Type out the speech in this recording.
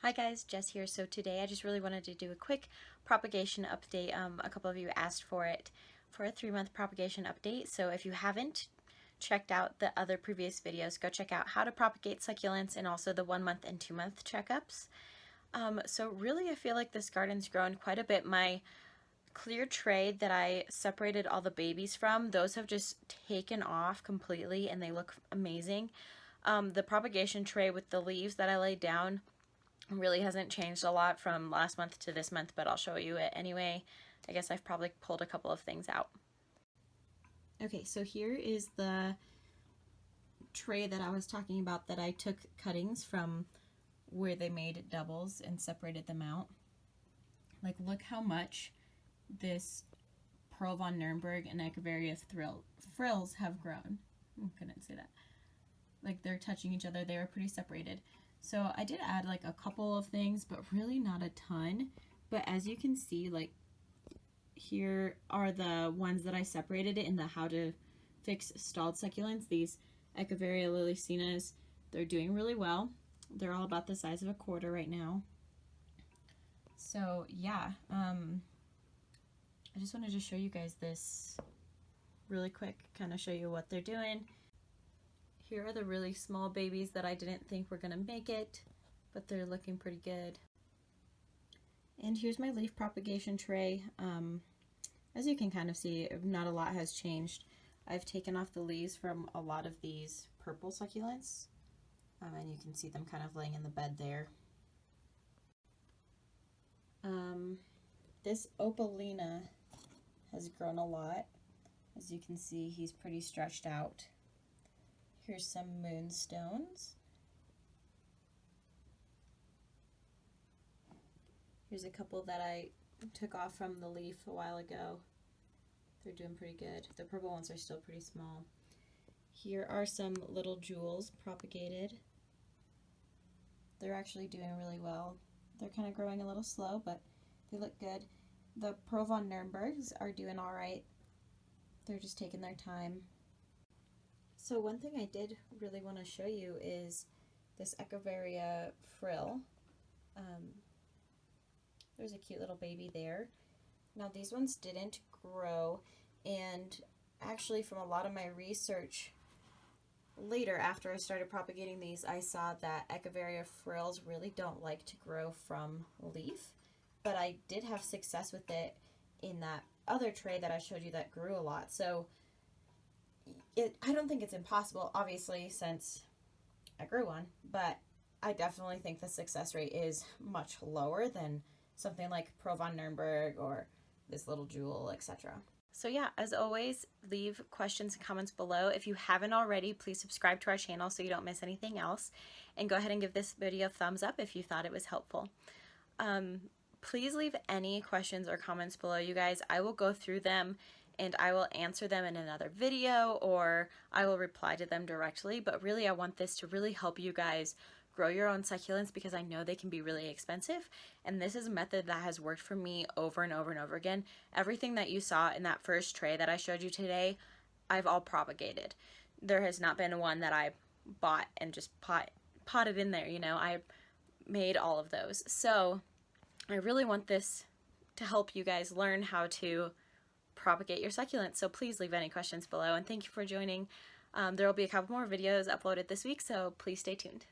Hi guys, Jess here. So today I just really wanted to do a quick propagation update. A couple of you asked for it for a 3-month propagation update. So if you haven't checked out the other previous videos, go check out how to propagate succulents and also the 1-month and 2-month checkups. So really I feel like this garden's grown quite a bit. My clear tray that I separated all the babies from, those have just taken off completely and they look amazing. The propagation tray with the leaves that I laid down really hasn't changed a lot from last month to this month, but I'll show you it anyway. I guess I've probably pulled a couple of things out. Okay, so here is the tray that I was talking about that I took cuttings from where they made doubles and separated them out. Like, look how much this Pearl von Nürnberg and Echeveria frills have grown. I couldn't say that. Like, they're touching each other. They were pretty separated. So I did add like a couple of things, but really not a ton. But as you can see, like, here are the ones that I separated it in the how to fix stalled succulents. These Echeveria liliacenas, they're doing really well. They're all about the size of a quarter right now. So yeah, I just wanted to show you guys this really quick, kind of show you what they're doing. Here are the really small babies that I didn't think were gonna make it, but they're looking pretty good. And here's my leaf propagation tray. As you can kind of see, not a lot has changed. I've taken off the leaves from a lot of these purple succulents, and you can see them kind of laying in the bed there. This opalina has grown a lot. As you can see, he's pretty stretched out. Here's some moonstones. Here's a couple that I took off from the leaf a while ago. They're doing pretty good. The purple ones are still pretty small. Here are some little jewels propagated. They're actually doing really well. They're kind of growing a little slow, but they look good. The Pearl von Nürnbergs are doing all right. They're just taking their time. So one thing I did really want to show you is this Echeveria frill. There's a cute little baby there. Now these ones didn't grow, and actually from a lot of my research later after I started propagating these, I saw that Echeveria frills really don't like to grow from leaf, but I did have success with it in that other tray that I showed you that grew a lot. So I don't think it's impossible, obviously, since I grew one, but I definitely think the success rate is much lower than something like Pearl von Nürnberg or this little jewel, etc. So yeah, as always, leave questions and comments below. If you haven't already, please subscribe to our channel so you don't miss anything else, and go ahead and give this video a thumbs up if you thought it was helpful. Please leave any questions or comments below, you guys. I will go through them and I will answer them in another video, or I will reply to them directly. But really, I want this to really help you guys grow your own succulents, because I know they can be really expensive, and this is a method that has worked for me over and over and over again. Everything that you saw in that first tray that I showed you today, I've all propagated. There has not been one that I bought and just potted in there, you know. I made all of those. So I really want this to help you guys learn how to propagate your succulents. So please leave any questions below, and thank you for joining. There will be a couple more videos uploaded this week, so please stay tuned.